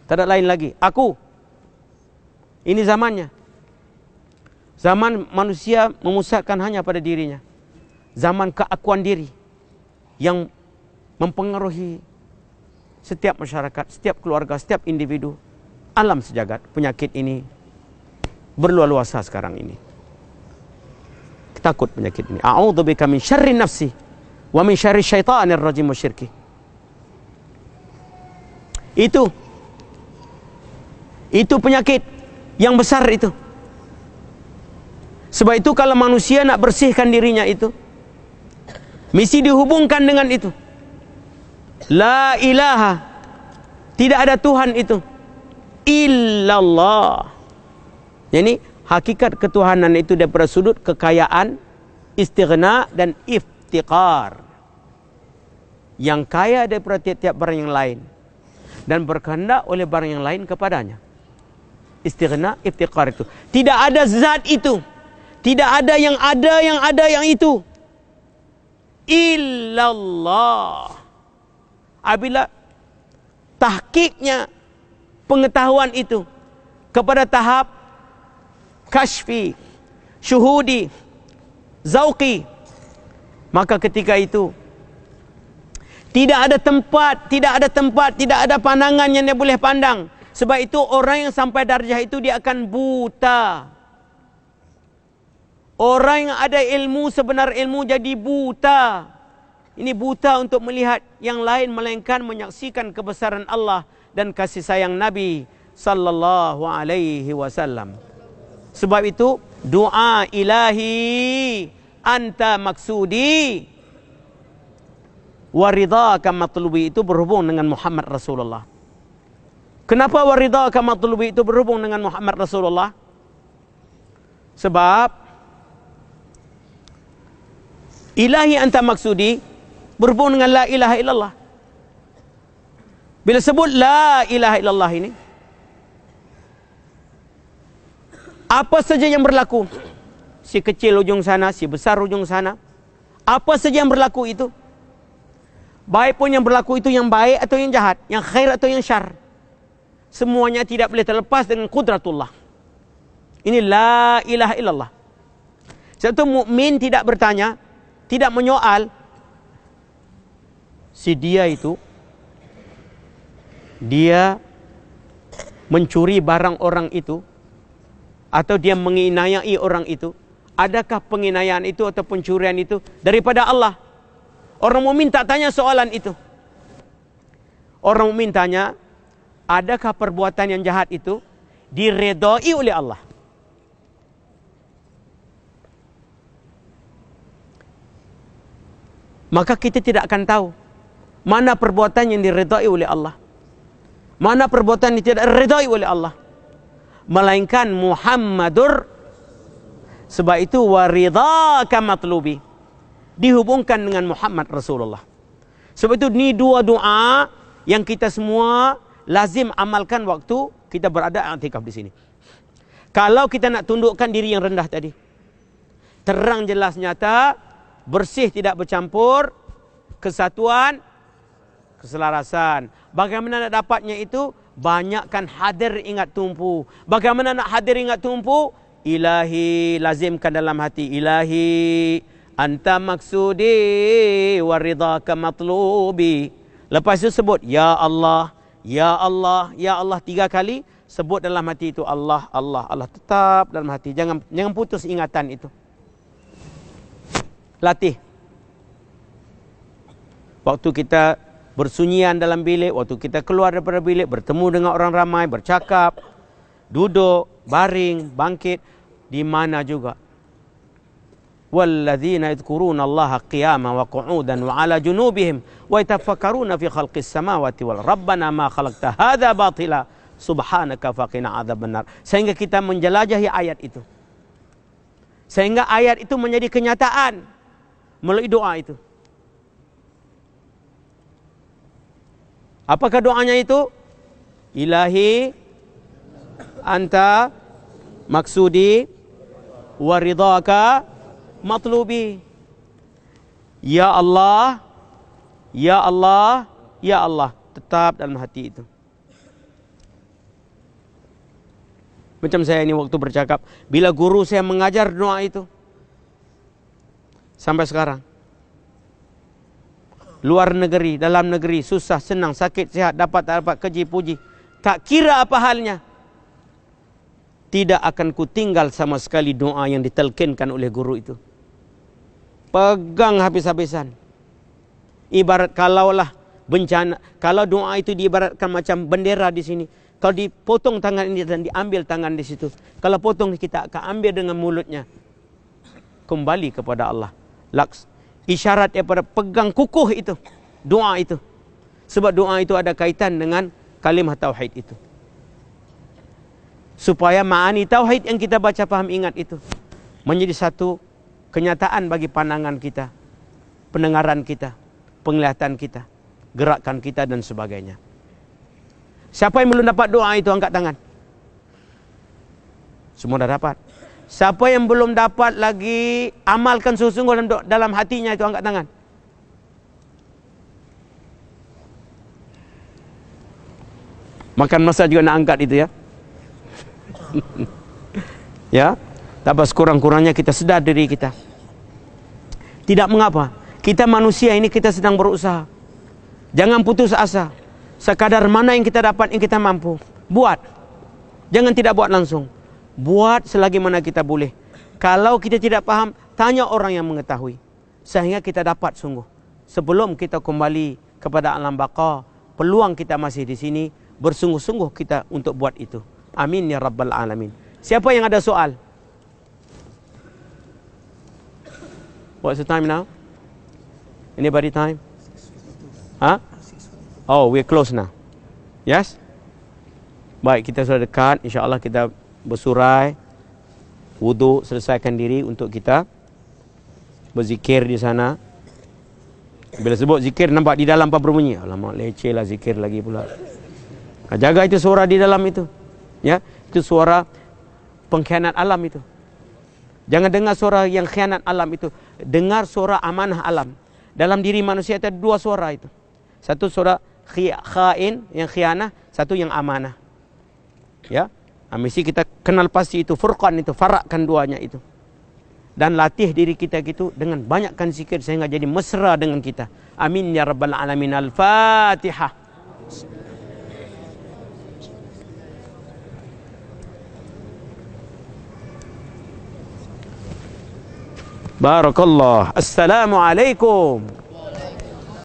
Tak ada lain lagi. Aku. Ini zamannya. Zaman manusia memusatkan hanya pada dirinya. Zaman keakuan diri yang mempengaruhi setiap masyarakat, setiap keluarga, setiap individu, alam sejagat. Penyakit ini berluas-luasa sekarang ini. Takut penyakit ini. A'udzubika min syarri nafsi wa min syarri syaitanir rajim wa syirki. Itu penyakit yang besar itu. Sebab itu kalau manusia nak bersihkan dirinya itu, mesti dihubungkan dengan itu. La ilaha, tidak ada Tuhan itu, illallah. Jadi hakikat ketuhanan itu daripada sudut kekayaan, istighna dan iftiqar. Yang kaya daripada tiap-tiap barang yang lain dan berkehendak oleh barang yang lain kepadanya. Istighna, iftiqar itu. Tidak ada zat itu. Tidak ada yang itu. Illallah. Apabila tahqiqnya pengetahuan itu kepada tahap kashfi, syuhudi, zauqi, maka ketika itu tidak ada tempat, tidak ada pandangan yang dia boleh pandang. Sebab itu orang yang sampai darjah itu dia akan buta. Orang yang ada ilmu, sebenar ilmu jadi buta. Ini buta untuk melihat yang lain melainkan menyaksikan kebesaran Allah dan kasih sayang Nabi sallallahu alaihi wasallam. Sebab itu doa ilahi anta maksudi waridhaka matlubi itu berhubung dengan Muhammad Rasulullah. Kenapa waridhaka matlubi itu berhubung dengan Muhammad Rasulullah? Sebab ilahi anta maksudi berhubung dengan la ilaha illallah. Bila sebut la ilaha illallah ini, apa saja yang berlaku, si kecil ujung sana, si besar ujung sana, apa saja yang berlaku itu, baik pun yang berlaku itu yang baik atau yang jahat, yang khair atau yang syar, semuanya tidak boleh terlepas dengan qudratullah. Ini la ilaha illallah. Satu mukmin tidak bertanya, tidak menyoal si dia itu, dia mencuri barang orang itu atau dia menginayai orang itu, adakah penginayaan itu atau pencurian itu daripada Allah? Orang mukmin tak tanya soalan itu. Orang mukmin tanya, adakah perbuatan yang jahat itu diredai oleh Allah? Maka kita tidak akan tahu mana perbuatan yang diredai oleh Allah, mana perbuatan yang tidak diredai oleh Allah, melainkan Muhammadur. Sebab itu waridhaka matlubi dihubungkan dengan Muhammad Rasulullah. Sebab itu ni dua doa yang kita semua lazim amalkan waktu kita berada i'tikaf di sini. Kalau kita nak tundukkan diri yang rendah tadi, terang jelas nyata, bersih tidak bercampur, kesatuan, keselarasan. Bagaimana nak dapatnya itu? Banyakkan hadir ingat tumpu. Bagaimana nak hadir ingat tumpu? Ilahi, lazimkan dalam hati. Ilahi anta maksudi waridhaka matlubi. Lepas itu sebut ya Allah, ya Allah, ya Allah 3 kali. Sebut dalam hati itu Allah, Allah, Allah, tetap dalam hati. Jangan putus ingatan itu. Latih. Waktu kita bersunyian dalam bilik, waktu kita keluar daripada bilik, bertemu dengan orang ramai, bercakap, duduk, baring, bangkit, di mana juga. Walladzina yadhkuruna Allaha qiyaman wa qu'udan wa 'ala junubihim wa yatafakkaruna fi khalqis samawati wal rabbana ma khalaqta hadza batila subhanaka faqina adzabannar. Sehingga kita menjelajahi ayat itu. Sehingga ayat itu menjadi kenyataan melalui doa itu. Apakah doanya itu? Ilahi anta maksudi waridhaka matlubi. Ya Allah, ya Allah, ya Allah, tetap dalam hati itu. Macam saya ini waktu bercakap, bila guru saya mengajar doa itu, sampai sekarang, luar negeri, dalam negeri, susah, senang, sakit, sehat, dapat, tak dapat, keji, puji, tak kira apa halnya, tidak akan kutinggal sama sekali doa yang ditelkinkan oleh guru itu. Pegang habis-habisan. Ibarat kalaulah bencana, kalau doa itu diibaratkan macam bendera di sini, kalau dipotong tangan ini dan diambil tangan di situ, kalau potong kita akan ambil dengan mulutnya, kembali kepada Allah. Isyarat daripada pegang kukuh itu, doa itu. Sebab doa itu ada kaitan dengan kalimah tauhid itu. Supaya ma'ani tauhid yang kita baca, faham, ingat itu menjadi satu kenyataan bagi pandangan kita, pendengaran kita, penglihatan kita, gerakan kita dan sebagainya. Siapa yang belum dapat doa itu angkat tangan. Semua dah dapat. Siapa yang belum dapat lagi amalkan sungguh-sungguh dalam hatinya itu angkat tangan. Makan masa juga nak angkat itu ya. Ya, tapi sekurang-kurangnya kita sedar diri kita. Tidak mengapa, kita manusia ini kita sedang berusaha. Jangan putus asa. Sekadar mana yang kita dapat, yang kita mampu, buat. Jangan tidak buat langsung. Buat selagi mana kita boleh. Kalau kita tidak paham, tanya orang yang mengetahui, sehingga kita dapat sungguh. Sebelum kita kembali kepada alam baqa, peluang kita masih di sini, bersungguh-sungguh kita untuk buat itu. Amin ya rabbal alamin. Siapa yang ada soal? What's the time now? Anybody time? Huh? Oh, we're close now. Yes? Baik, kita sudah dekat. InsyaAllah kita bersurai, wuduk, selesaikan diri untuk kita berzikir di sana. Bila sebut zikir, nampak di dalam apa berbunyi? Alamak, leceh lah zikir lagi pula. Jaga itu suara di dalam itu. Ya, itu suara pengkhianat alam itu. Jangan dengar suara yang khianat alam itu. Dengar suara amanah alam. Dalam diri manusia ada dua suara itu. Satu suara khain, yang khianah. Satu yang amanah. Ya, mesti kita kenal pasti itu. Furqan itu, farakkan duanya itu. Dan latih diri kita gitu dengan banyakkan zikir sehingga jadi mesra dengan kita. Amin ya rabbal alamin. Al-Fatihah. Barakallah. Assalamualaikum.